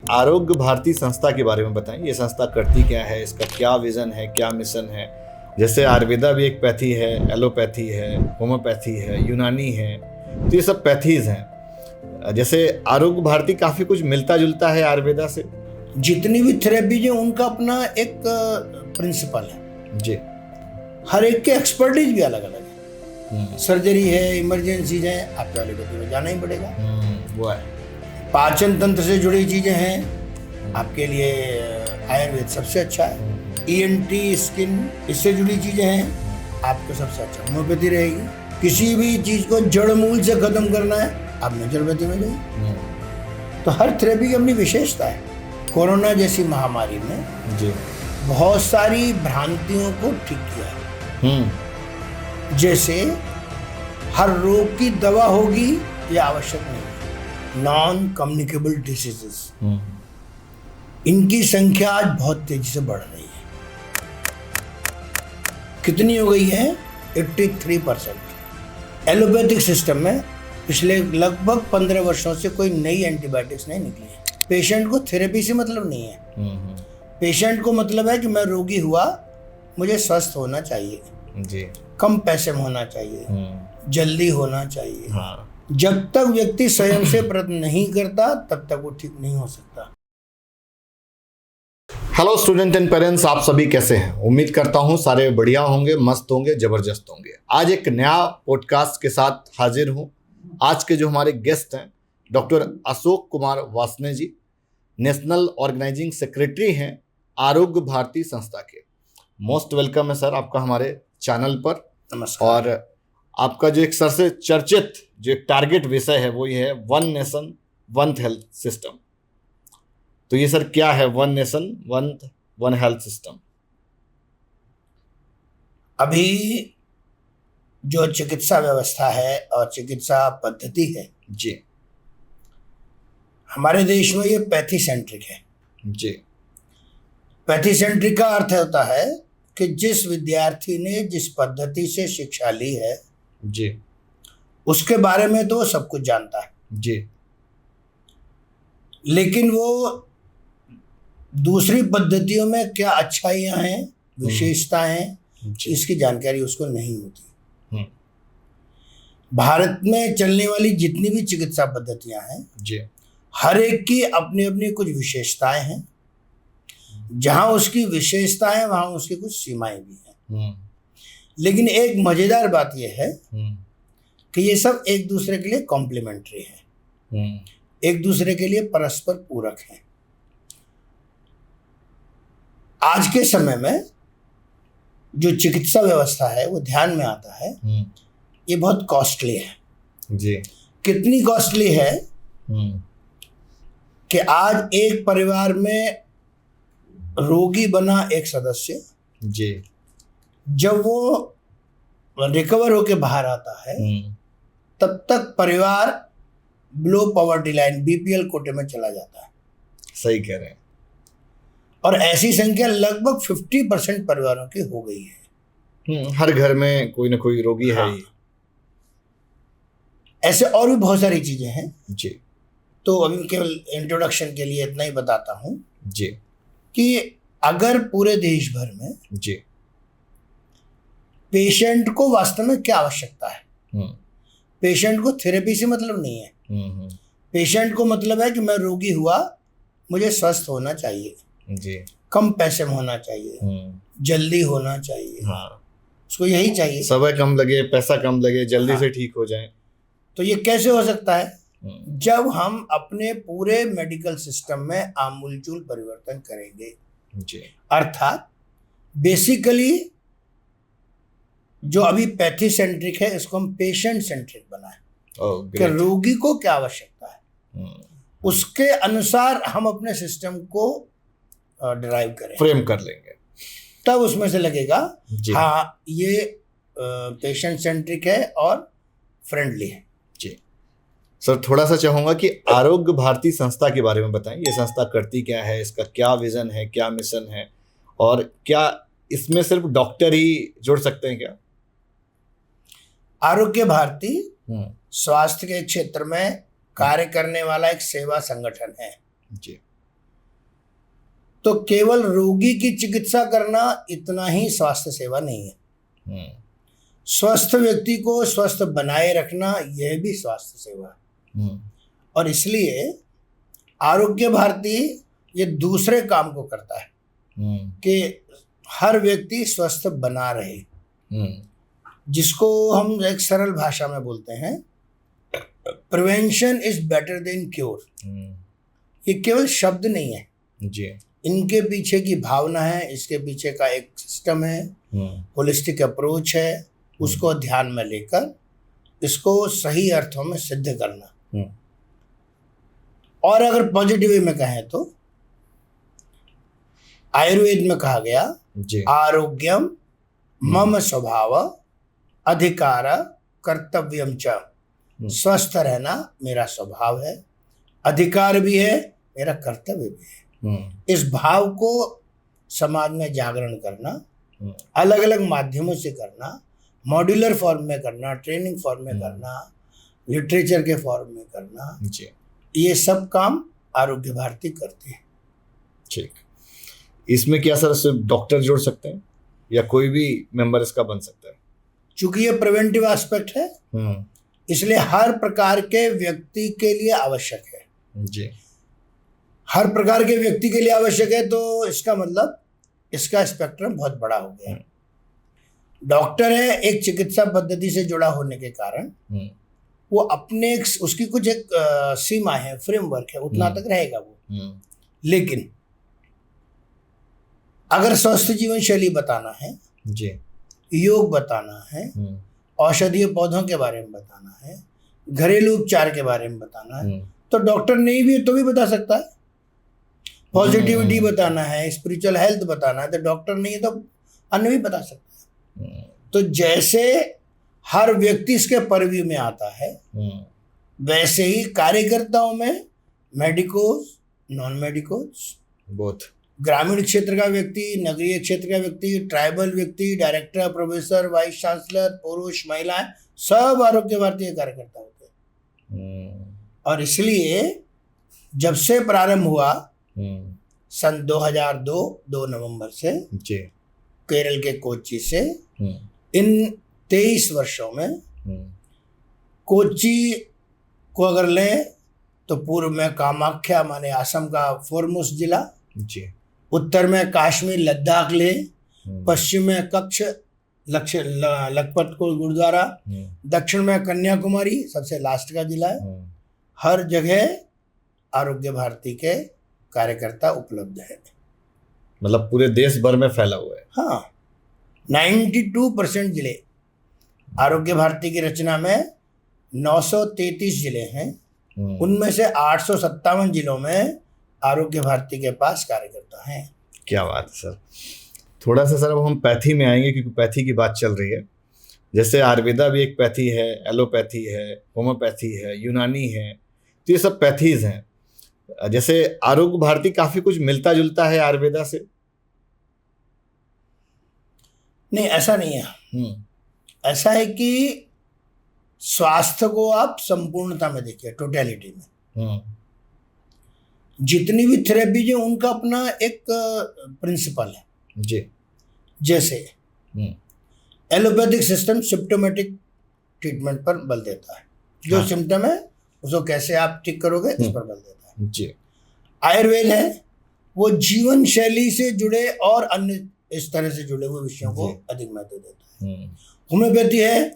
आरोग्य भारती संस्था के बारे में बताएं। ये संस्था करती क्या है, इसका क्या विजन है, क्या मिशन है। जैसे आयुर्वेदा भी एक पैथी है, एलोपैथी है, होम्योपैथी है, यूनानी है, तो ये सब पैथीज हैं। जैसे आरोग्य भारती काफ़ी कुछ मिलता जुलता है आयुर्वेदा से। जितनी भी थेरेपीज है उनका अपना एक प्रिंसिपल है जी। हर एक के एक्सपर्टीज भी अलग अलग है। सर्जरी है, इमरजेंसीज है, आपको एलोपैथी में जाना ही पड़ेगा। वो है। पाचन तंत्र से जुड़ी चीजें हैं, आपके लिए आयुर्वेद सबसे अच्छा है। ENT स्किन, इससे जुड़ी चीजें हैं, आपको सबसे अच्छा होम्योपैथी रहेगी। किसी भी चीज को जड़ मूल से खत्म करना है, आप नेचुरोपैथी में जाइए। तो हर थेरेपी की अपनी विशेषता है। कोरोना जैसी महामारी में जी बहुत सारी भ्रांतियों को ठीक किया है। जैसे हर रोग की दवा होगी यह आवश्यक नहीं। नॉन कम्युनिकेबल डिसीजेस, इनकी संख्या आज बहुत तेजी से बढ़ रही है। कितनी हो गई है? 83%। एलोपैथिक सिस्टम में पिछले लगभग 15 वर्षों से कोई नई एंटीबायोटिक्स नहीं निकली है। पेशेंट को थेरेपी से मतलब नहीं है। पेशेंट को मतलब है कि मैं रोगी हुआ, मुझे स्वस्थ होना चाहिए जी, कम पैसे में होना चाहिए, जल्दी होना चाहिए। हाँ। जब तक व्यक्ति स्वयं से प्रयत्न नहीं करता तब तक वो ठीक नहीं हो सकता। हेलो स्टूडेंट एंड पेरेंट्स, आप सभी कैसे हैं? उम्मीद करता हूं सारे बढ़िया होंगे, मस्त होंगे, जबरदस्त होंगे। आज एक नया पॉडकास्ट के साथ हाजिर हूं। आज के जो हमारे गेस्ट हैं डॉक्टर अशोक कुमार वासने जी, नेशनल ऑर्गेनाइजिंग सेक्रेटरी हैं आरोग्य भारती संस्था के। मोस्ट वेलकम है सर आपका हमारे चैनल पर। नमस्कार। और आपका जो एक सर से चर्चित जो एक टारगेट विषय है वो ये है one nation one health system. तो ये सर क्या है one nation one health system? अभी जो चिकित्सा व्यवस्था है और चिकित्सा पद्धति है जी हमारे देश में, ये पैथी सेंट्रिक है। जी पैथी सेंट्रिक का अर्थ होता है कि जिस विद्यार्थी ने जिस पद्धति से शिक्षा ली है जी उसके बारे में तो वो सब कुछ जानता है, जी, लेकिन वो दूसरी पद्धतियों में क्या अच्छाइयाँ हैं, विशेषताएं हैं, जी। इसकी जानकारी उसको नहीं होती। भारत में चलने वाली जितनी भी चिकित्सा पद्धतियां हैं जी हर एक की अपनी अपनी कुछ विशेषताएं हैं। जहां उसकी विशेषताएं हैं वहां उसकी कुछ सीमाएं भी हैं। लेकिन एक मजेदार बात यह है कि ये सब एक दूसरे के लिए कॉम्प्लीमेंट्री है, एक दूसरे के लिए परस्पर पूरक है। आज के समय में जो चिकित्सा व्यवस्था है वो ध्यान में आता है, ये बहुत कॉस्टली है। जी कितनी कॉस्टली है कि आज एक परिवार में रोगी बना एक सदस्य, जी, जब वो रिकवर होके बाहर आता है तब तक परिवार बिलो पॉवर्टी लाइन BPL कोटे में चला जाता है। सही कह रहे हैं। और ऐसी संख्या लगभग 50% परिवारों की हो गई है। हर घर में कोई ना कोई रोगी है ही। ऐसे और भी बहुत सारी चीजें हैं। जी, तो अभी केवल इंट्रोडक्शन के लिए इतना ही बताता हूं जी, कि अगर पूरे देश भर में जी, पेशेंट को वास्तव में क्या आवश्यकता है, पेशेंट को थेरेपी से मतलब नहीं है। पेशेंट को मतलब है कि मैं रोगी हुआ, मुझे स्वस्थ होना चाहिए, जी, कम पैसे में होना चाहिए, जल्दी होना चाहिए। हाँ, उसको यही चाहिए, समय कम लगे, पैसा कम लगे, जल्दी से ठीक हो जाए। तो ये कैसे हो सकता है? जब हम अपने पूरे मेडिकल सिस्टम में आमूलचूल परिवर्तन करेंगे। जी, अर्थात बेसिकली जो अभी पैथी सेंट्रिक है इसको हम पेशेंट सेंट्रिक बनाएं कि रोगी को क्या आवश्यकता है, उसके अनुसार हम अपने सिस्टम को डिराइव करें, फ्रेम कर लेंगे, तब उसमें से लगेगा हाँ ये पेशेंट सेंट्रिक है और फ्रेंडली है। जी सर, थोड़ा सा चाहूँगा कि आरोग्य भारती संस्था के बारे में बताएं। ये संस्था करती क्या है, इसका क्या विजन है, क्या मिशन है, और क्या इसमें सिर्फ डॉक्टर ही जुड़ सकते हैं क्या? आरोग्य भारती स्वास्थ्य के क्षेत्र में कार्य करने वाला एक सेवा संगठन है। जी, तो केवल रोगी की चिकित्सा करना इतना ही स्वास्थ्य सेवा नहीं है। स्वस्थ व्यक्ति को स्वस्थ बनाए रखना यह भी स्वास्थ्य सेवा है। और इसलिए आरोग्य भारती ये दूसरे काम को करता है कि हर व्यक्ति स्वस्थ बना रहे, जिसको हम एक सरल भाषा में बोलते हैं, prevention is better than cure. ये केवल शब्द नहीं है जी, इनके पीछे की भावना है, इसके पीछे का एक सिस्टम है, होलिस्टिक अप्रोच है, उसको ध्यान में लेकर इसको सही अर्थों में सिद्ध करना। और अगर पॉजिटिव वे में कहें तो आयुर्वेद में कहा गया जी, आरोग्यम मम स्वभाव अधिकार कर्तव्यम च। स्वस्थ रहना मेरा स्वभाव है, अधिकार भी है, मेरा कर्तव्य भी है। इस भाव को समाज में जागरण करना, अलग अलग माध्यमों से करना, मॉड्यूलर फॉर्म में करना, ट्रेनिंग फॉर्म में करना, लिटरेचर के फॉर्म में करना जी, ये सब काम आरोग्य भारती करती है। ठीक। इसमें क्या सर सिर्फ डॉक्टर जोड़ सकते हैं या कोई भी मेंबर इसका बन सकता है? चूंकि ये प्रिवेंटिव एस्पेक्ट है इसलिए हर प्रकार के व्यक्ति के लिए आवश्यक है जी, हर प्रकार के व्यक्ति के लिए आवश्यक है, तो इसका मतलब इसका स्पेक्ट्रम बहुत बड़ा हो गया। डॉक्टर है एक चिकित्सा पद्धति से जुड़ा होने के कारण वो अपने उसकी कुछ एक सीमा है, फ्रेमवर्क है, उतना तक रहेगा वो। लेकिन अगर स्वस्थ जीवन शैली बताना है जी, योग बताना है, औषधीय पौधों के बारे में बताना है, घरेलू उपचार के बारे में बताना है, तो डॉक्टर नहीं भी तो भी बता सकता है। पॉजिटिविटी बताना है, स्पिरिचुअल हेल्थ बताना है, तो डॉक्टर नहीं है तो अन्य भी बता सकता है। तो जैसे हर व्यक्ति इसके परव्यू में आता है वैसे ही कार्यकर्ताओं में मेडिकोज, नॉन मेडिकोज, बोथ, ग्रामीण क्षेत्र का व्यक्ति, नगरीय क्षेत्र का व्यक्ति, ट्राइबल व्यक्ति, डायरेक्टर, प्रोफेसर, वाइस चांसलर, पुरुष, महिलाएं, सब आरोग्य भारतीय कार्यकर्ता होते हैं। और इसलिए जब से प्रारंभ हुआ सन 2002 2 नवंबर से जी, केरल के कोच्चि से, इन 23 वर्षों में कोच्चि को अगर लें तो पूर्व में कामाख्या माने असम का फोरमोस्ट जिला जी, उत्तर में कश्मीर लद्दाख ले, पश्चिम में कच्छ लखपत को गुरुद्वारा, दक्षिण में कन्याकुमारी सबसे लास्ट का जिला है। हर जगह आरोग्य भारती के कार्यकर्ता उपलब्ध है। मतलब पूरे देश भर में फैला हुआ है। हाँ, 92% जिले आरोग्य भारती की रचना में 933 जिले हैं, उनमें से 857 जिलों में आरोग्य भारती के पास कार्यकर्ता हैं। क्या बात है सर। थोड़ा सा सर अब हम पैथी में आएंगे क्योंकि पैथी की बात चल रही है। जैसे आयुर्वेदा भी एक पैथी है, एलोपैथी है, होम्योपैथी है, यूनानी है, तो ये सब पैथीज हैं। जैसे आरोग्य भारती काफी कुछ मिलता जुलता है आयुर्वेदा से? नहीं, ऐसा नहीं है। ऐसा है कि स्वास्थ्य को आप संपूर्णता में देखिए, टोटलिटी में। जितनी भी थेरेपी है उनका अपना एक प्रिंसिपल है जी। जैसे एलोपैथिक सिस्टम सिम्प्टोमेटिक ट्रीटमेंट पर बल देता है, जो सिम्टम है उसको कैसे आप ठीक करोगे इस पर बल देता है जी। आयुर्वेद है वो जीवन शैली से जुड़े और अन्य इस तरह से जुड़े हुए विषयों को अधिक महत्व देता है। होम्योपैथी है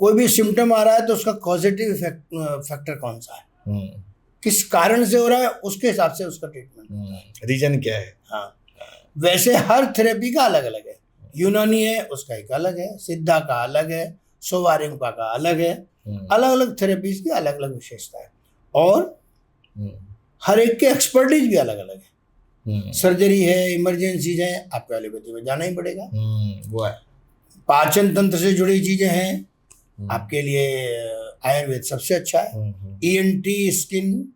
कोई भी सिम्टम आ रहा है तो उसका पॉजिटिव फैक्टर कौन सा है, किस कारण से हो रहा है, उसके हिसाब से उसका ट्रीटमेंट रीजन क्या है। हाँ, वैसे हर थेरेपी का अलग अलग है। यूनानी है उसका एक अलग है, सिद्धा का अलग है, सोवारिंपा का अलग है। अलग अलग थेरेपीज की अलग अलग विशेषता है और हर एक के एक्सपर्टीज भी अलग अलग है। सर्जरी है, इमरजेंसीज है, आपको एलोपैथी में जाना ही पड़ेगा। वो है। पाचन तंत्र से जुड़ी चीजें हैं, आपके लिए आयुर्वेद सबसे अच्छा है। ईएनटी, स्किन,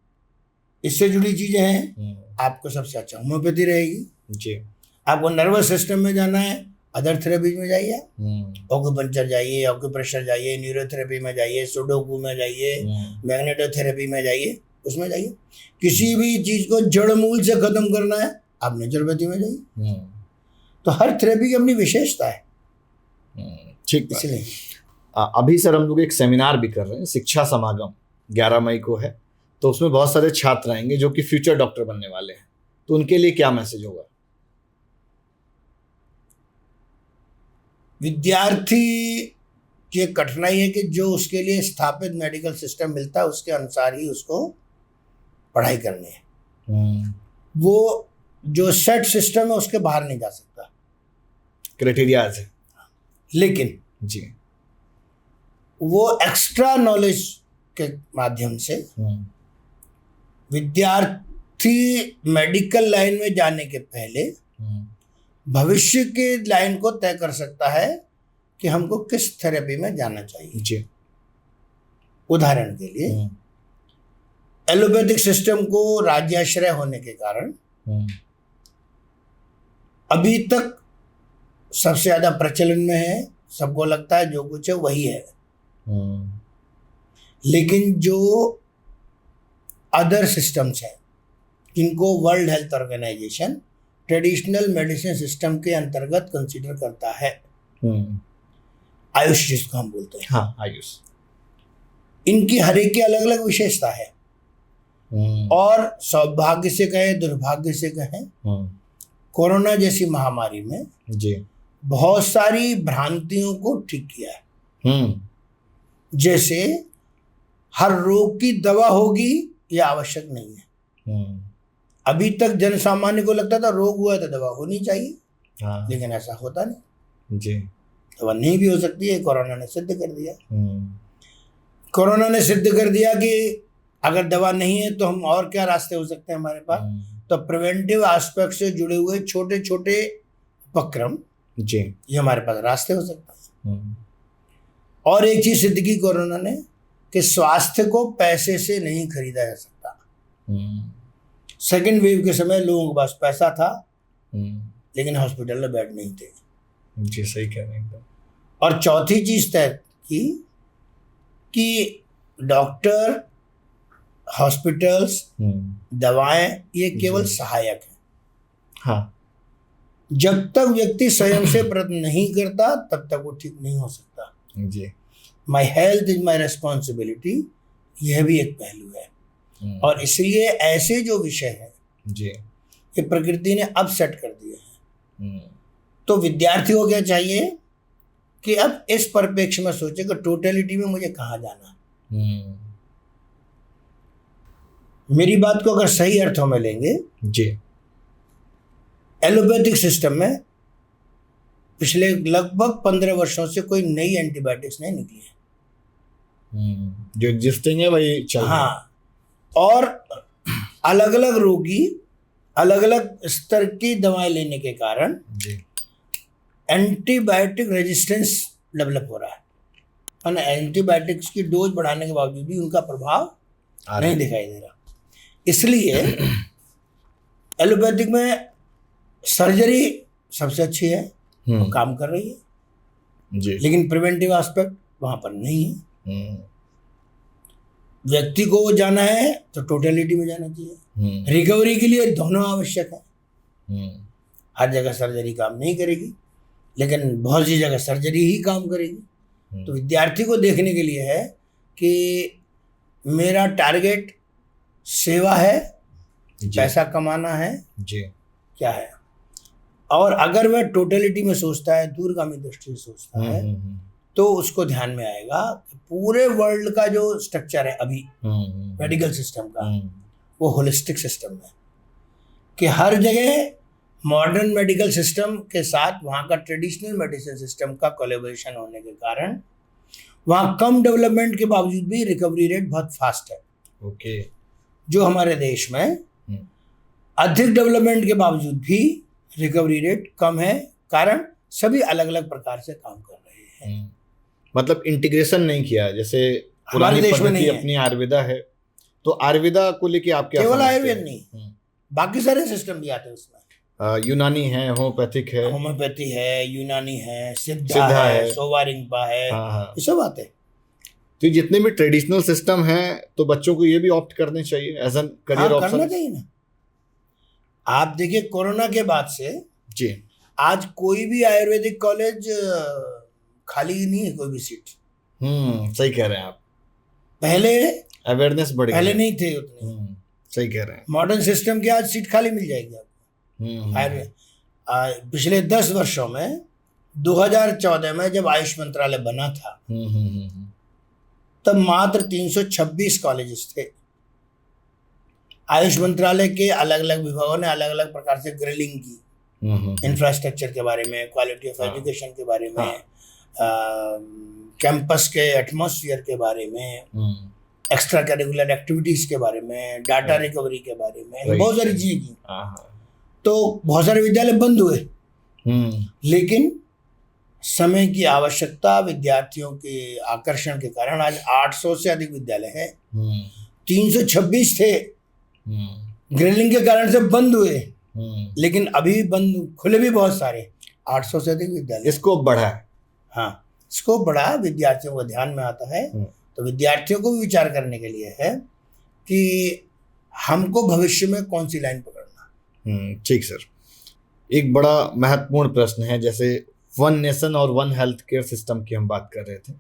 इससे जुड़ी चीजें हैं, आपको सबसे अच्छा होम्योपैथी रहेगी जी। आपको नर्वस सिस्टम में जाना है, अदर थेरेपीज में जाइए, ऑक्यूपंक्चर जाइए, ऑक्यूप्रेशर जाइए, न्यूरोथेरेपी में जाइए, सुडोकू में जाइए, मैग्नेटोथेरेपी में जाइए, उसमें जाइए। किसी भी चीज को जड़ मूल से खत्म करना है आप नेचुरोपैथी में जाइए। तो हर थेरेपी की अपनी विशेषता है। ठीक, इसलिए अभी सर हम लोग एक सेमिनार भी कर रहे हैं, शिक्षा समागम 11 मई को है, तो उसमें बहुत सारे छात्र आएंगे जो कि फ्यूचर डॉक्टर बनने वाले हैं, तो उनके लिए क्या मैसेज होगा? विद्यार्थी की एक कठिनाई है कि जो उसके लिए स्थापित मेडिकल सिस्टम मिलता है उसके अनुसार ही उसको पढ़ाई करनी है। वो जो सेट सिस्टम है उसके बाहर नहीं जा सकता, क्राइटेरिया है। लेकिन जी, वो एक्स्ट्रा नॉलेज के माध्यम से विद्यार्थी मेडिकल लाइन में जाने के पहले भविष्य के लाइन को तय कर सकता है कि हमको किस थेरेपी में जाना चाहिए। जी, उदाहरण के लिए एलोपैथिक सिस्टम को राज्याश्रय होने के कारण अभी तक सबसे ज्यादा प्रचलन में है, सबको लगता है जो कुछ है वही है। लेकिन जो अदर सिस्टम्स हैं जिनको World Health Organization traditional medicine system के अंतर्गत कंसीडर करता है, आयुष जिसको हम बोलते हैं, हाँ आयुष, इनकी हर एक की अलग अलग विशेषता है। और सौभाग्य से कहें दुर्भाग्य से कहें, कोरोना जैसी महामारी में जी बहुत सारी भ्रांतियों को ठीक किया है। जैसे हर रोग की दवा होगी यह आवश्यक नहीं है। अभी तक जन सामान्य को लगता था रोग हुआ तो दवा होनी चाहिए, लेकिन ऐसा होता नहीं जी, दवा नहीं भी हो सकती है। कोरोना ने सिद्ध कर दिया। कोरोना ने सिद्ध कर दिया कि अगर दवा नहीं है तो हम और क्या रास्ते हो सकते हैं हमारे पास। तो प्रिवेंटिव एस्पेक्ट से जुड़े हुए छोटे छोटे उपक्रम जी, ये हमारे पास रास्ते हो सकते हैं। और एक चीज सिद्ध की कोरोना ने कि स्वास्थ्य को पैसे से नहीं खरीदा जा सकता। सेकेंड वेव के समय लोगों के पास पैसा था लेकिन हॉस्पिटल में बेड नहीं थे। जी सही कह रहे हैं। और चौथी चीज तय की कि डॉक्टर, हॉस्पिटल्स, दवाएं ये केवल सहायक है। हाँ, जब तक व्यक्ति स्वयं से प्रयत्न नहीं करता तब तक वो ठीक नहीं हो सकता। जी, my health is my responsibility, यह भी एक पहलू है। और इसलिए ऐसे जो विषय है जी, ये प्रकृति ने अब सेट कर दिए हैं। तो विद्यार्थी को क्या चाहिए कि अब इस परिप्रेक्ष्य में सोचे कि टोटलिटी में मुझे कहाँ जाना। मेरी बात को अगर सही अर्थों में लेंगे जी, एलोपैथिक सिस्टम में पिछले लगभग 15 वर्षों से कोई नई एंटीबायोटिक्स नहीं निकली है। जो एग्जिस्टिंग है वही चल रहा है। हाँ, और अलग अलग रोगी अलग अलग स्तर की दवाएं लेने के कारण जी, एंटीबायोटिक रेजिस्टेंस डेवलप हो रहा है। और एंटीबायोटिक्स की डोज बढ़ाने के बावजूद भी उनका प्रभाव नहीं दिखाई दे रहा। इसलिए एलोपैथिक में सर्जरी सबसे अच्छी है, वो काम कर रही है जी, लेकिन प्रिवेंटिव एस्पेक्ट वहां पर नहीं है। व्यक्ति को जाना है तो टोटलिटी में जाना चाहिए। रिकवरी के लिए दोनों आवश्यक है। हर जगह सर्जरी काम नहीं करेगी लेकिन बहुत सी जगह सर्जरी ही काम करेगी। तो विद्यार्थी को देखने के लिए है कि मेरा टारगेट सेवा है, पैसा कमाना है जी, क्या है। और अगर वह टोटलिटी में सोचता है, दूरगामी दृष्टि से सोचता है, तो उसको ध्यान में आएगा कि पूरे वर्ल्ड का जो स्ट्रक्चर है अभी मेडिकल सिस्टम का, वो होलिस्टिक सिस्टम है कि हर जगह मॉडर्न मेडिकल सिस्टम के साथ वहाँ का ट्रेडिशनल मेडिसिन सिस्टम का कोलैबोरेशन होने के कारण वहाँ कम डेवलपमेंट के बावजूद भी रिकवरी रेट बहुत फास्ट है। ओके, जो हमारे देश में अधिक डेवलपमेंट के बावजूद भी रिकवरी रेट कम है, कारण सभी अलग अलग प्रकार से काम कर रहे हैं। मतलब इंटीग्रेशन नहीं किया, जैसे हमारे देश में नहीं है। अपनी आयुर्वेदा है तो आयुर्वेदा को लेके आप क्या केवल समझते आयुर्वेद हैं? नहीं, बाकी सारे सिस्टम भी आते हैं उसमें। यूनानी है, होम्योपैथिक है, होम्योपैथी है, यूनानी है, सिद्धा सिद्धा है, है, सोवा रिंगपा है, हाँ, ये सब आते हैं। तो जितने भी ट्रेडिशनल सिस्टम है तो बच्चों को ये भी ऑप्ट करने चाहिए एज एन करियर हाँ, ऑप्शन। करना चाहिए ना। आप देखिए कोरोना के बाद से जी। आज कोई भी आयुर्वेदिक कॉलेज खाली नहीं है, कोई भी सीट। सही कह रहे हैं आप। पहले अवेयरनेस बढ़ गई पहले है। नहीं थे उतने। सही कह रहे हैं। मॉडर्न सिस्टम के आज सीट खाली मिल जाएगी आपको। आयुर्वेद पिछले 10 वर्षों में 2014 में जब आयुष मंत्रालय बना था तब मात्र 326 कॉलेजेस थे। आयुष मंत्रालय के अलग अलग विभागों ने अलग अलग प्रकार से ग्रिलिंग की, इंफ्रास्ट्रक्चर के बारे में, क्वालिटी ऑफ एजुकेशन के बारे में, कैंपस के एटमॉस्फेयर के बारे में, एक्स्ट्रा करिकुलर एक्टिविटीज के बारे में, डाटा रिकवरी के बारे में, बहुत सारी चीजें की। तो बहुत सारे विद्यालय बंद हुए, लेकिन समय की आवश्यकता, विद्यार्थियों के आकर्षण के कारण आज 800 से अधिक विद्यालय हैं। 326 थे, ग्रिलिंग के कारण से बंद हुए, लेकिन अभी बंद खुले भी बहुत सारे, 800 से अधिक विद्यालय। स्कोप बढ़ा है। हाँ, स्कोप बढ़ा, विद्यार्थियों को ध्यान में आता है। तो विद्यार्थियों को भी विचार करने के लिए है कि हमको भविष्य में कौन सी लाइन पकड़ना। ठीक सर, एक बड़ा महत्वपूर्ण प्रश्न है, जैसे वन नेशन और वन हेल्थ केयर सिस्टम की हम बात कर रहे थे,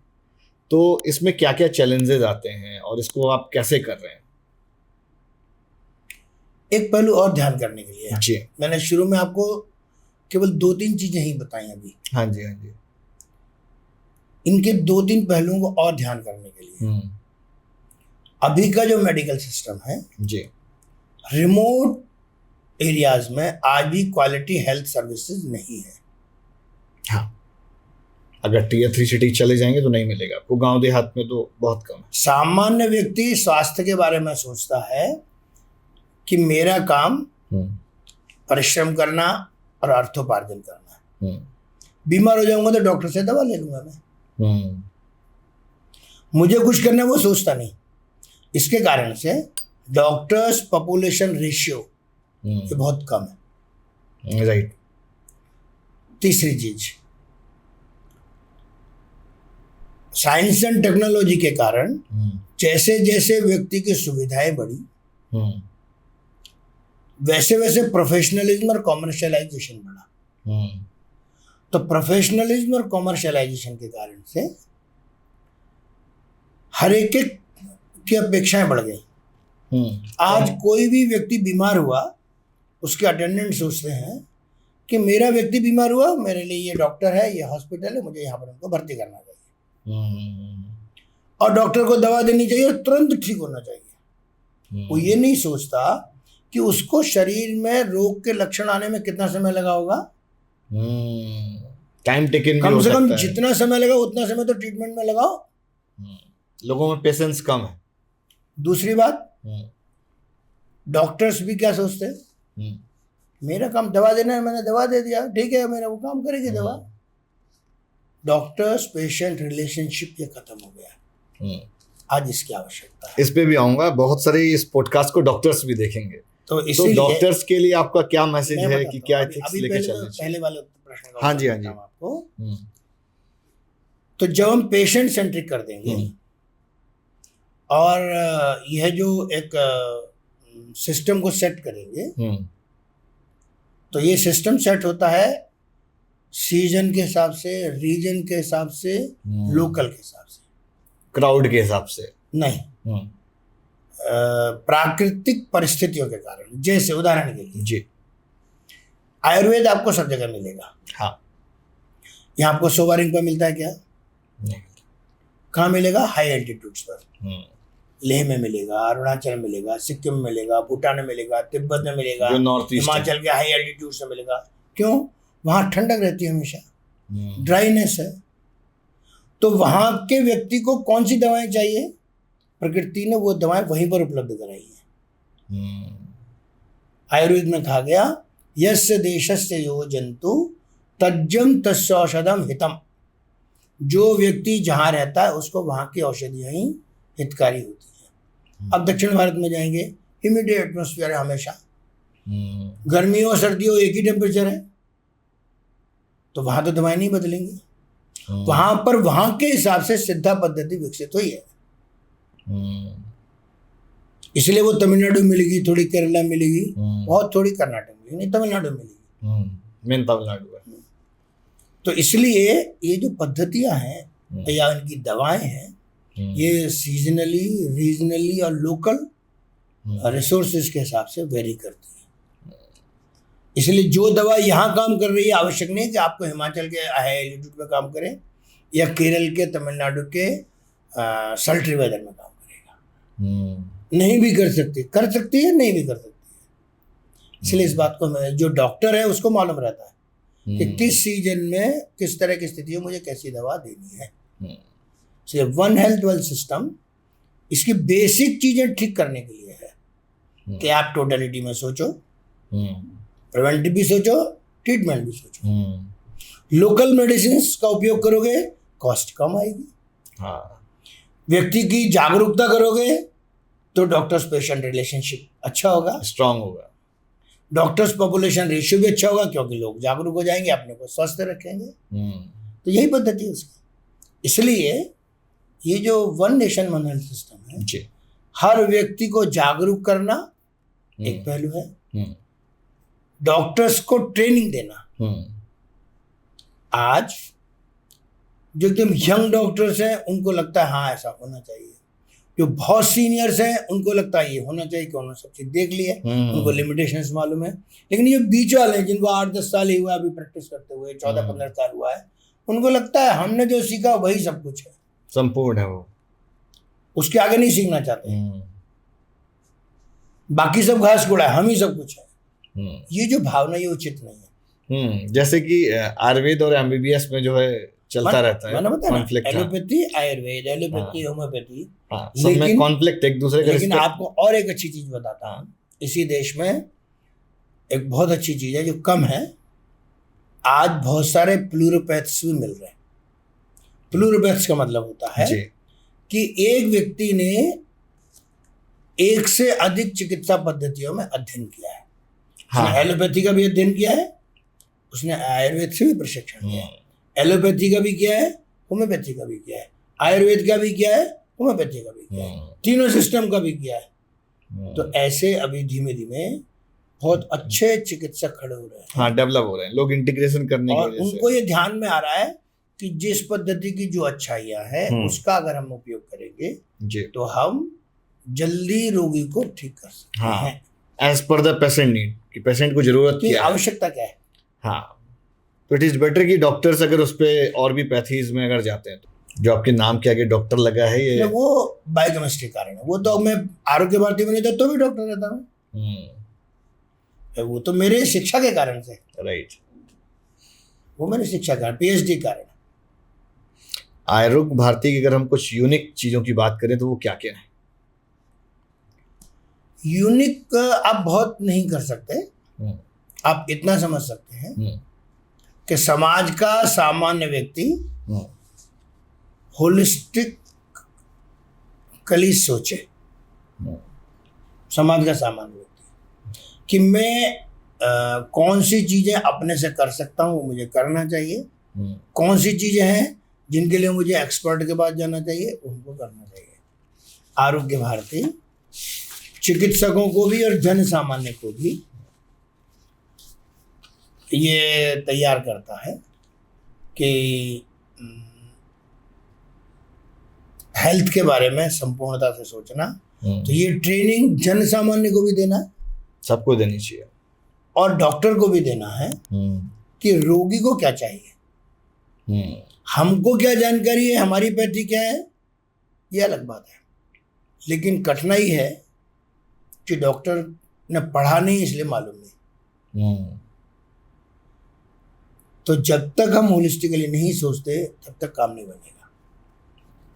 तो इसमें क्या क्या चैलेंजेस आते हैं और इसको आप कैसे कर रहे हैं? एक पहलू और ध्यान करने के लिए जी। मैंने शुरू में आपको केवल 2-3 चीजें ही बताई अभी। हाँ जी, हाँ जी। इनके 2-3 पहलुओं को और ध्यान करने के लिए, अभी का जो मेडिकल सिस्टम है जी, रिमोट एरियाज में आज भी क्वालिटी हेल्थ सर्विसेज नहीं है। हाँ, अगर टियर 3 सिटी चले जाएंगे तो नहीं मिलेगा आपको, गांव देहात में तो बहुत कम है। सामान्य व्यक्ति स्वास्थ्य के बारे में सोचता है कि मेरा काम परिश्रम करना और अर्थोपार्जन करना है। बीमार हो जाऊंगा तो डॉक्टर से दवा ले लूंगा मैं, मुझे कुछ करना वो सोचता नहीं। इसके कारण से डॉक्टर्स पॉपुलेशन रेशियो ये बहुत कम है। राइट। तीसरी चीज, साइंस एंड टेक्नोलॉजी के कारण जैसे जैसे व्यक्ति की सुविधाएं बढ़ी वैसे वैसे प्रोफेशनलिज्म और कॉमर्शियलाइजेशन बढ़ा। तो प्रोफेशनलिज्म और कॉमर्शियलाइजेशन के कारण से हर एक की अपेक्षाएं बढ़ गई। आज कोई भी व्यक्ति बीमार हुआ, उसके अटेंडेंट सोचते हैं कि मेरा व्यक्ति बीमार हुआ, मेरे लिए ये डॉक्टर है, ये हॉस्पिटल है, मुझे यहाँ पर उनको भर्ती करना चाहिए और डॉक्टर को दवा देनी चाहिए और तुरंत ठीक होना चाहिए। वो ये नहीं सोचता कि उसको शरीर में रोग के लक्षण आने में कितना समय लगा होगा। टाइम टेकन, कम से कम जितना समय लगा उतना समय तो ट्रीटमेंट में लगाओ। लोगों में पेशेंस कम है। दूसरी बात, डॉक्टर्स भी क्या सोचते हैं, मेरा काम दवा देना है, मैंने दवा दे दिया, ठीक है, मेरा वो काम करेगी दवा। डॉक्टर्स पेशेंट रिलेशनशिप ये खत्म हो गया। आज इसकी आवश्यकता है। इस पे भी आऊंगा, बहुत सारे इस पॉडकास्ट को डॉक्टर्स भी देखेंगे। तो डॉक्टर्स के लिए आपका क्या मैसेज है कि क्या एथिक्स लेके चलना चाहिए? पहले वाले प्रश्न का हाँ जी, हाँ जी आपको। तो जब हम पेशेंट सेंट्रिक कर देंगे और यह जो एक सिस्टम को सेट करेंगे, तो ये सिस्टम सेट होता है सीजन के हिसाब से, रीजन के हिसाब से, लोकल के हिसाब से, क्राउड के हिसाब से नहीं, प्राकृतिक परिस्थितियों के कारण। जैसे उदाहरण के लिए जी, आयुर्वेद आपको सब जगह मिलेगा। हाँ, यहाँ आपको सोवारिंग पर मिलता है क्या? नहीं। कहाँ मिलेगा? हाई एल्टीट्यूड्स पर। लेह में मिलेगा, अरुणाचल में मिलेगा, सिक्किम में मिलेगा, भूटान में मिलेगा, तिब्बत में मिलेगा, हिमाचल के हाई एल्टीट्यूड से मिलेगा। क्यों? वहाँ ठंडक रहती है हमेशा, ड्राइनेस है। तो वहाँ के व्यक्ति को कौन सी दवाएं चाहिए? प्रकृति ने वो दवाएं वहीं पर उपलब्ध कराई है। आयुर्वेद में कहा गया, यस्य देशस्य यो जंतु तज्जम तस्य औषधम हितम। जो व्यक्ति जहाँ रहता है उसको वहाँ की औषधियाँ ही हितकारी होती है। अब दक्षिण भारत में जाएंगे, ह्यूमिड एटमॉस्फेयर है हमेशा, गर्मियों सर्दियों एक ही टेम्परेचर है, तो वहाँ तो दवाएं नहीं बदलेंगी। वहाँ पर वहाँ के हिसाब से सिद्धा पद्धति विकसित हुई है। इसलिए वो तमिलनाडु मिलेगी, थोड़ी केरला मिलेगी, बहुत थोड़ी कर्नाटक मिलेगी, नहीं तमिलनाडु मिलेगी, मेन तमिलनाडु है। तो इसलिए ये जो पद्धतियां हैं या इनकी दवाएं हैं, ये सीजनली, रीजनली और लोकल रिसोर्सेज के हिसाब से वेरी करती है। इसलिए जो दवा यहाँ काम कर रही है, आवश्यक नहीं है कि आपको हिमाचल के हाई एल्टीट्यूड में काम करे या केरल के, तमिलनाडु के सल्ट्री वेदर में काम करेगा। नहीं भी कर सकती है, नहीं भी कर सकती है। इसलिए इस बात को जो डॉक्टर है उसको मालूम रहता है कि किस सीजन में किस तरह की स्थिति में मुझे कैसी दवा देनी है। इसलिए वन हेल्थ वेल्थ सिस्टम इसकी बेसिक चीजें ठीक करने के लिए है कि आप टोटलिटी में सोचो, प्रिवेंटिव भी सोचो, ट्रीटमेंट भी सोचो। लोकल मेडिसिन का उपयोग करोगे, कॉस्ट कम आएगी। व्यक्ति की जागरूकता करोगे तो डॉक्टर्स पेशेंट रिलेशनशिप अच्छा होगा, स्ट्रांग होगा। डॉक्टर्स पॉपुलेशन रेशियो भी अच्छा होगा, क्योंकि लोग जागरूक हो जाएंगे, अपने को स्वस्थ रखेंगे। तो यही पद्धति है उसकी। इसलिए ये जो one nation one health system है जी, हर व्यक्ति को जागरूक करना एक पहलू है, डॉक्टर्स को ट्रेनिंग देना। आज जो एकदम यंग डॉक्टर्स हैं उनको लगता है हाँ ऐसा होना चाहिए, जो बहुत सीनियर्स हैं उनको लगता है ये होना चाहिए कि उन्होंने सब चीज देख ली है, उनको लिमिटेशंस मालूम है। लेकिन ये बीच वाले हैं जिनको 8-10 साल ही हुआ अभी प्रैक्टिस करते हुए, 14-15 साल हुआ है, उनको लगता है हमने जो सीखा वही सब कुछ है, संपूर्ण है, वो उसके आगे नहीं सीखना चाहते। बाकी सब घास गुड़ा है, हम ही सब कुछ है। ये जो भावना ये उचित नहीं है। जैसे कि आयुर्वेद और एमबीबीएस में जो है चलता रहता है, मैंने बताया एलोपैथी, आयुर्वेद, एलोपैथी, होम्योपैथी, सब में कॉन्फ्लिक्ट एक दूसरे का। लेकिन आपको और एक अच्छी चीज बताता हूं, इसी देश में एक बहुत अच्छी चीज है जो कम है, आज बहुत सारे प्लूरोपैथ्स भी मिल रहे हैं। प्लूरोपैथ्स का मतलब होता है कि एक व्यक्ति ने एक से अधिक चिकित्सा पद्धतियों में अध्ययन किया है। उसने एलोपैथी का भी अध्ययन किया है, उसने आयुर्वेद से भी प्रशिक्षण लिया है, एलोपैथी का भी किया है, होम्योपैथी का भी किया है, आयुर्वेद का भी किया है, होम्योपैथी का भी किया है, तीनों सिस्टम का भी किया है। तो ऐसे अभी धीमे धीमे बहुत अच्छे चिकित्सक खड़े हो रहे हैं, हाँ डेवलप हो रहे हैं लोग इंटीग्रेशन करने और उनको ये ध्यान में आ रहा है कि जिस पद्धति की जो अच्छाइयाँ है उसका अगर हम उपयोग करेंगे तो हम जल्दी रोगी को ठीक कर सकते हैं, as per the patient need, कि पेशेंट को जरूरत की आवश्यकता क्या है। हाँ, तो इट इज बेटर कि डॉक्टर्स अगर उस पर और भी पैथीज में अगर जाते हैं तो जो आपके नाम के आगे डॉक्टर लगा है ये वो बायोकेमिस्ट्री कारण है। वो तो मैं आरोग्य भारती में नहीं था तो भी डॉक्टर रहता हूँ, वो तो मेरे शिक्षा के कारण से, राइट, वो मेरे शिक्षा कारण, पीएचडी कारण। आरोग्य भारती की अगर हम कुछ यूनिक चीजों की बात करें तो वो क्या क्या है? यूनिक आप बहुत नहीं कर सकते, आप इतना समझ सकते हैं कि समाज का सामान्य व्यक्ति होलिस्टिकली सोचे, समाज का सामान्य व्यक्ति कि मैं कौन सी चीजें अपने से कर सकता हूँ, मुझे करना चाहिए, कौन सी चीजें हैं जिनके लिए मुझे एक्सपर्ट के पास जाना चाहिए, उनको करना चाहिए। आरोग्य भारती चिकित्सकों को भी और जन सामान्य को भी ये तैयार करता है कि हेल्थ के बारे में संपूर्णता से सोचना। तो ये ट्रेनिंग जन सामान्य को भी देना है, सबको देनी चाहिए, और डॉक्टर को भी देना है कि रोगी को क्या चाहिए, हमको क्या जानकारी है, हमारी पैथी क्या है, ये अलग बात है। लेकिन कठिनाई है कि डॉक्टर ने पढ़ा नहीं इसलिए मालूम नहीं। तो जब तक हम होलिस्टिकली नहीं सोचते तब तक काम नहीं बनेगा।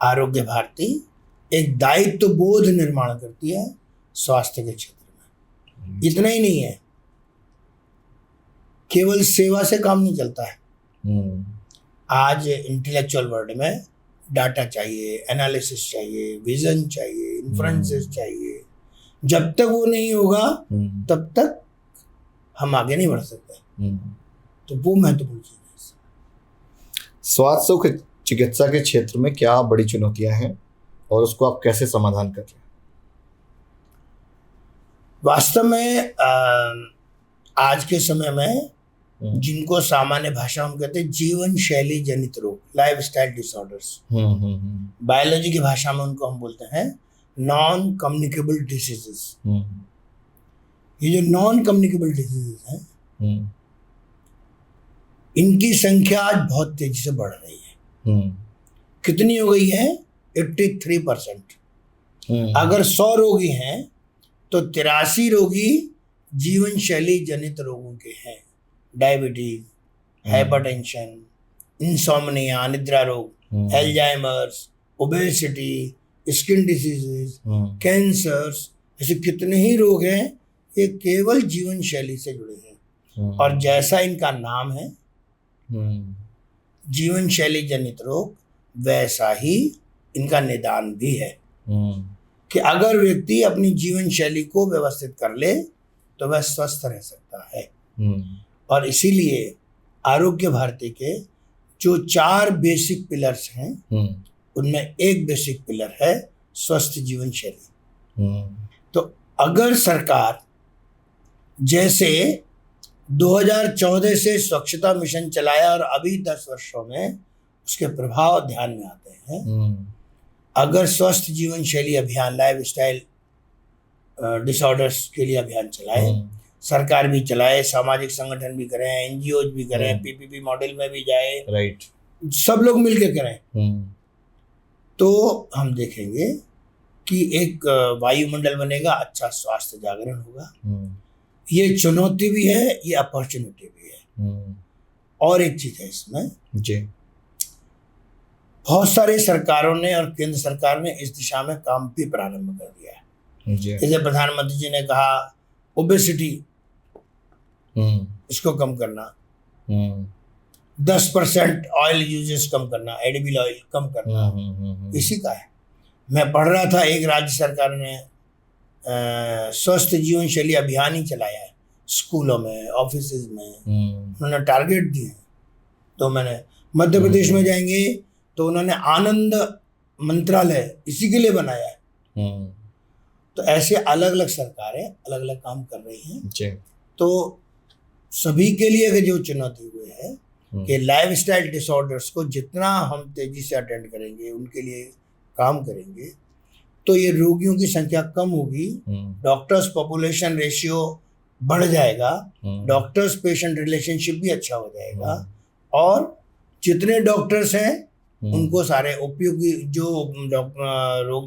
आरोग्य भारती एक दायित्व बोध निर्माण करती है स्वास्थ्य के क्षेत्र में। इतना ही नहीं है, केवल सेवा से काम नहीं चलता है। आज इंटेलेक्चुअल वर्ल्ड में डाटा चाहिए, एनालिसिस चाहिए, विजन चाहिए, इन्फ्रेंसेस चाहिए। जब तक वो नहीं होगा तब तक हम आगे नहीं बढ़ सकते। तो वो महत्वपूर्ण चीज है। स्वास्थ्य चिकित्सा के क्षेत्र में क्या बड़ी चुनौतियां हैं और उसको आप कैसे समाधान कर रहे हैं? वास्तव में आज के समय में जिनको सामान्य भाषा में कहते हैं जीवन शैली जनित रोग, लाइफ स्टाइल डिसऑर्डर्स, बायोलॉजी की भाषा में उनको हम बोलते हैं नॉन कम्युनिकेबल डिसीजेस। ये जो नॉन कम्युनिकेबल डिसीजेस हैं, इनकी संख्या आज बहुत तेजी से बढ़ रही है। कितनी हो गई है? 83%। अगर 100 रोगी हैं तो 83 रोगी जीवन शैली जनित रोगों के हैं। डायबिटीज, हाइपरटेंशन, इंसोम्निया, निद्रा रोग, Alzheimer's, obesity, skin diseases, cancers, ऐसे कितने ही रोग हैं, ये केवल जीवन शैली से जुड़े हैं। और जैसा इनका नाम है जीवन शैली जनित रोग, वैसा ही इनका निदान भी है कि अगर व्यक्ति अपनी जीवन शैली को व्यवस्थित कर ले तो वह स्वस्थ रह सकता है। और इसीलिए आरोग्य भारती के जो 4 बेसिक पिलर्स हैं, उनमें एक बेसिक पिलर है स्वस्थ जीवन शैली। तो अगर सरकार जैसे 2014 से स्वच्छता मिशन चलाया और अभी 10 वर्षों में उसके प्रभाव ध्यान में आते हैं, अगर स्वस्थ जीवन शैली अभियान, लाइफ स्टाइल डिसऑर्डर्स के लिए अभियान चलाए, सरकार भी चलाए, सामाजिक संगठन भी करें, एनजीओ भी करें, पीपीपी मॉडल में भी जाए, राइट, सब लोग मिलकर करें, तो हम देखेंगे कि एक वायुमंडल बनेगा, अच्छा स्वास्थ्य जागरण होगा। ये चुनौती भी है, ये अपॉर्चुनिटी भी है। और एक चीज है इसमें जी, बहुत सारे सरकारों ने और केंद्र सरकार ने इस दिशा में काम भी प्रारंभ कर दिया है। जैसे प्रधानमंत्री जी ने कहा ओबेसिटी, इसको कम करना, 10% ऑयल यूजेस कम करना, एडिबल ऑयल कम करना, इसी का है। मैं पढ़ रहा था एक राज्य सरकार ने स्वस्थ जीवन शैली अभियान ही चलाया है, स्कूलों में, ऑफिसेज में, उन्होंने टारगेट दिए। तो मैंने मध्य प्रदेश में जाएंगे तो उन्होंने आनंद मंत्रालय इसी के लिए बनाया है। तो ऐसे अलग अलग सरकारें अलग अलग काम कर रही हैं। तो सभी के लिए जो चुनौती हुई है कि लाइफ स्टाइल डिसऑर्डर्स को जितना हम तेजी से अटेंड करेंगे, उनके लिए काम करेंगे, तो ये रोगियों की संख्या कम होगी, डॉक्टर्स पॉपुलेशन रेशियो बढ़ जाएगा, डॉक्टर्स पेशेंट रिलेशनशिप भी अच्छा हो जाएगा, और जितने डॉक्टर्स हैं उनको सारे उपयोगी जो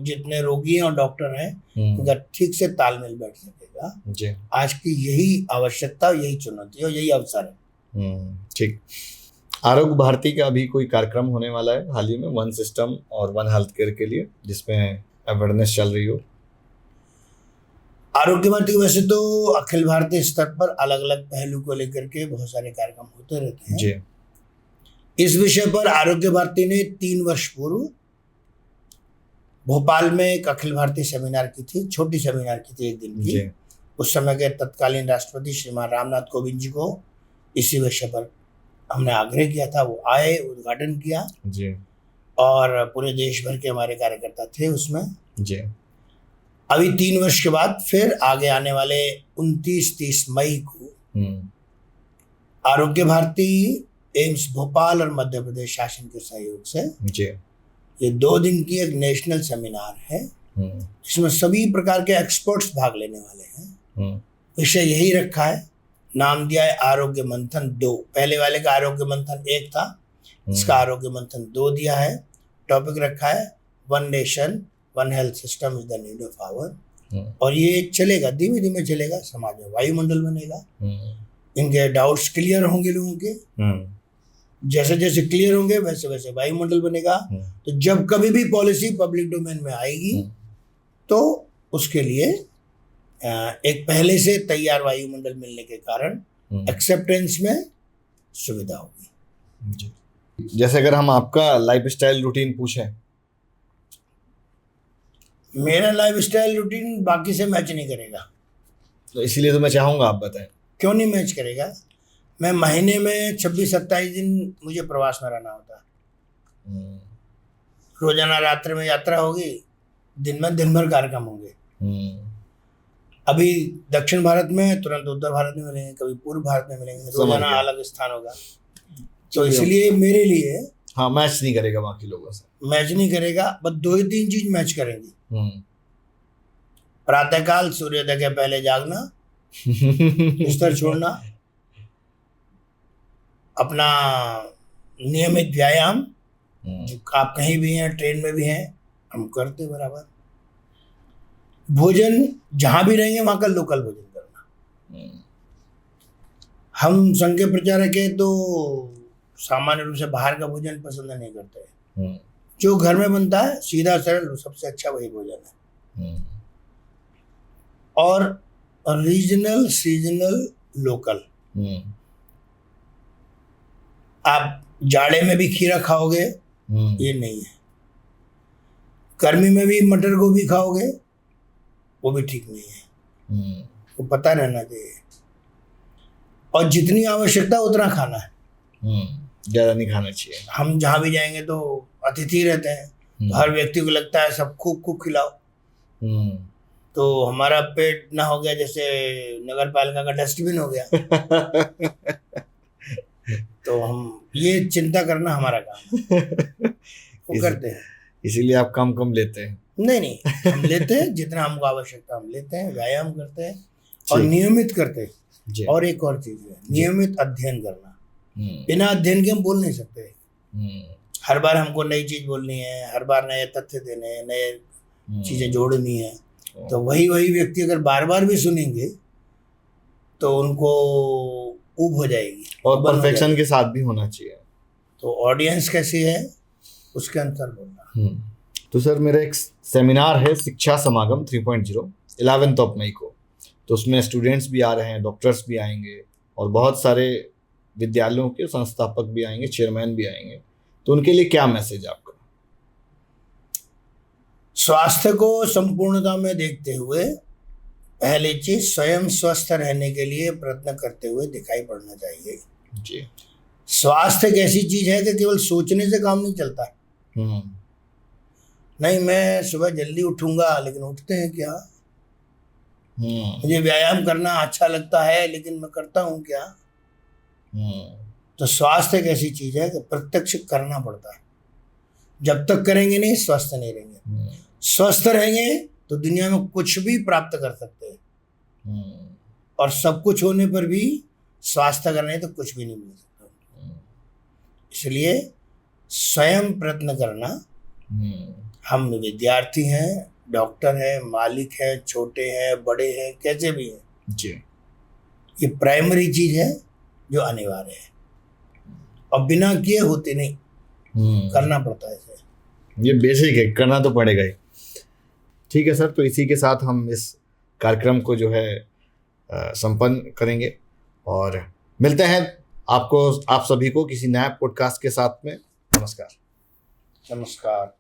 जितने रोगी हैं और डॉक्टर हैं, उनका ठीक से तालमेल बैठ सकेगा। आज की यही आवश्यकता, यही चुनौती और यही अवसर है। ठीक। आरोग्य भारती का अभी कोई कार्यक्रम होने वाला है हाल ही में, वन सिस्टम और वन हेल्थ केयर के लिए, जिसमें अवेयरनेस चल रही हो? आरोग्य भारती वैसे तो अखिल भारतीय स्तर पर अलग अलग पहलू को लेकर के बहुत सारे कार्यक्रम होते रहते हैं जी। इस विषय पर आरोग्य भारती ने 3 वर्ष पूर्व भोपाल में एक अखिल भारतीय सेमिनार की थी, छोटी सेमिनार की थी, 1 दिन की। उस समय के तत्कालीन राष्ट्रपति श्रीमान रामनाथ कोविंद जी को इसी विषय पर हमने आग्रह किया था, वो आए, उद्घाटन किया जी। और पूरे देश भर के हमारे कार्यकर्ता थे उसमें जी। अभी 3 वर्ष के बाद फिर आगे आने वाले 29-30 मई को आरोग्य भारती, एम्स भोपाल और मध्य प्रदेश शासन के सहयोग से जी, ये 2 दिन की एक नेशनल सेमिनार है, जिसमें सभी प्रकार के एक्सपर्ट्स भाग लेने वाले हैं। विषय यही रखा है, नाम दिया है आरोग्य मंथन 2। पहले वाले का आरोग्य मंथन 1 था, इसका आरोग्य मंथन 2 दिया है। टॉपिक रखा है one nation one health system is the need of hour. और ये चलेगा, धीमे धीमे चलेगा, समाज में वायुमंडल बनेगा। इनके डाउट्स क्लियर होंगे लोगों के, जैसे जैसे क्लियर होंगे वैसे वैसे वायुमंडल बनेगा। तो जब कभी भी पॉलिसी पब्लिक डोमेन में आएगी तो उसके लिए एक पहले से तैयार वायुमंडल मिलने के कारण एक्सेप्टेंस में सुविधा होगी। जैसे अगर हम आपका लाइफस्टाइल रूटीन पूछें? मेरा लाइफस्टाइल रूटीन बाकी से मैच नहीं करेगा, तो इसीलिए तो मैं चाहूँगा आप बताएं। क्यों नहीं मैच करेगा? मैं महीने में 26-27 दिन मुझे प्रवास में रहना होता है। रोजाना रात्रि में यात्रा होगी, दिन में दिन भर कार्यक्रम होंगे। अभी दक्षिण भारत में तुरंत उत्तर भारत में मिलेंगे, कभी पूर्व भारत में मिलेंगे, रोजाना अलग स्थान होगा। तो इसलिए मेरे लिए हाँ मैच नहीं करेगा बाकी लोगों से, मैच नहीं करेगा, बस 2 ही 3 चीज मैच करेंगी। प्रातःकाल सूर्योदय के पहले जागना, बिस्तर छोड़ना, अपना नियमित व्यायाम, जो आप कहीं भी हैं, ट्रेन में भी हैं, हम करते बराबर। भोजन जहां भी रहेंगे वहां का लोकल भोजन करना। हम संघ के प्रचारक हैं तो सामान्य रूप से बाहर का भोजन पसंद नहीं करते। जो घर में बनता है सीधा सरल, सबसे अच्छा वही भोजन है। और रीजनल, सीजनल, लोकल। आप जाड़े में भी खीरा खाओगे ये नहीं है, गर्मी में भी मटर गोभी खाओगे वो भी ठीक नहीं है। वो पता रहना चाहिए। और जितनी आवश्यकता उतना खाना है, ज्यादा नहीं खाना चाहिए। हम जहाँ भी जाएंगे तो अतिथि रहते हैं, तो हर व्यक्ति को लगता है सब खूब खूब खिलाओ। तो हमारा पेट ना हो गया जैसे नगर पालिका का डस्टबिन हो गया। तो हम ये चिंता करना हमारा काम वो करते हैं। इसीलिए आप कम लेते हैं? नहीं, हम लेते हैं जितना हमको आवश्यकता, हम लेते हैं, व्यायाम करते हैं और नियमित करते हैं। और एक और चीज है, नियमित अध्ययन करना। बिना अध्ययन के हम बोल नहीं सकते। हर बार हमको नई चीज बोलनी है, हर बार नए तथ्य देने हैं, नए चीजें जोड़नी है। तो वही व्यक्ति अगर बार बार भी सुनेंगे तो उनको ऊब हो जाएगी। और परफेक्शन के साथ भी होना चाहिए। तो ऑडियंस कैसी है उसके अनुसार बोलना। तो सर मेरा एक सेमिनार है शिक्षा समागम 3.0 11 मई को, तो उसमें स्टूडेंट्स भी आ रहे हैं, डॉक्टर्स भी आएंगे और बहुत सारे विद्यालयों के संस्थापक भी आएंगे, चेयरमैन भी आएंगे। तो उनके लिए क्या मैसेज आपका? स्वास्थ्य को संपूर्णता में देखते हुए पहली चीज स्वयं स्वस्थ रहने के लिए प्रयत्न करते हुए दिखाई पड़ना चाहिए जी। स्वास्थ्य एक ऐसी चीज है कि केवल सोचने से काम नहीं चलता। नहीं, मैं सुबह जल्दी उठूंगा, लेकिन उठते हैं क्या? मुझे व्यायाम करना अच्छा लगता है, लेकिन मैं करता हूँ क्या? तो स्वास्थ्य एक ऐसी चीज है कि प्रत्यक्ष करना पड़ता है। जब तक करेंगे नहीं, स्वस्थ नहीं रहेंगे। स्वस्थ रहेंगे तो दुनिया में कुछ भी प्राप्त कर सकते हैं, और सब कुछ होने पर भी स्वास्थ्य अगर नहीं तो कुछ भी नहीं मिल सकता। इसलिए स्वयं प्रयत्न करना। हम विद्यार्थी हैं, डॉक्टर हैं, मालिक हैं, छोटे हैं, बड़े हैं, कैसे भी हैं जी, ये प्राइमरी चीज है जो अनिवार्य है, और बिना किए होते नहीं, करना पड़ता है इसे। ये बेसिक है, करना तो पड़ेगा ही। ठीक है सर, तो इसी के साथ हम इस कार्यक्रम को जो है संपन्न करेंगे और मिलते हैं आप सभी को किसी नए पॉडकास्ट के साथ में। नमस्कार। नमस्कार।